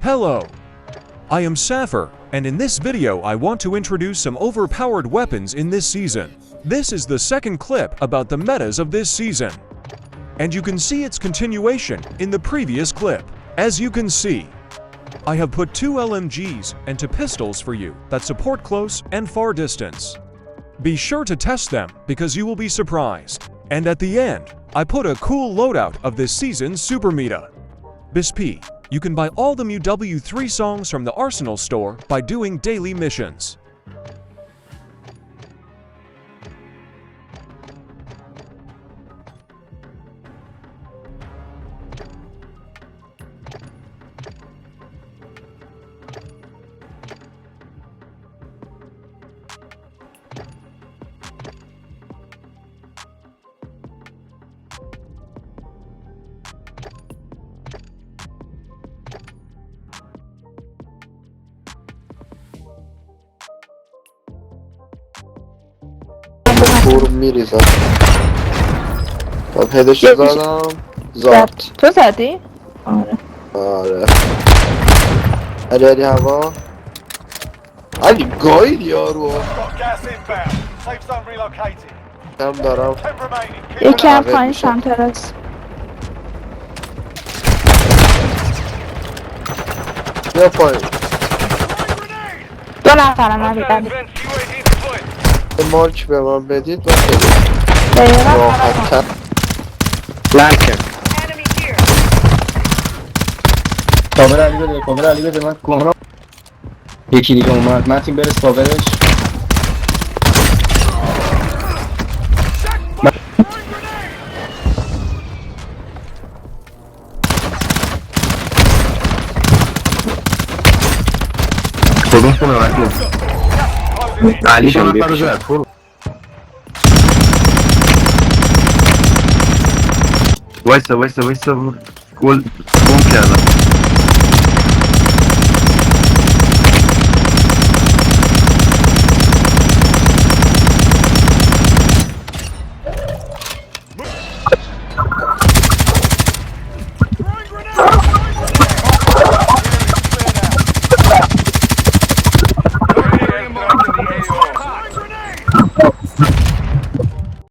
Hello, I am Sapphire, and in this video I want to introduce some overpowered weapons in this season. This is the second clip about the metas of this season, and you can see its continuation in the previous clip. As you can see, I have put 2 LMGs and 2 pistols for you that support close and far distance. Be sure to test them because you will be surprised. And at the end, I put a cool loadout of this season's super meta. BSP, you can buy all the mobileWarzone songs from the Arsenal store by doing daily missions. برو میریزم خب هدش زدم زد تو زدی؟ آره علی هوا علی گاید یارو هم دارم یکی هم پایین سمت راست بیا پایین 2 نفرم علی مارک به من بدید و خیلی راحت تر لکن کامر علی بده من کامرا یکی دیگه اومد متین برس کاورش کدوم خونه علی شما فرو زد برو وایسا گل بوم کردم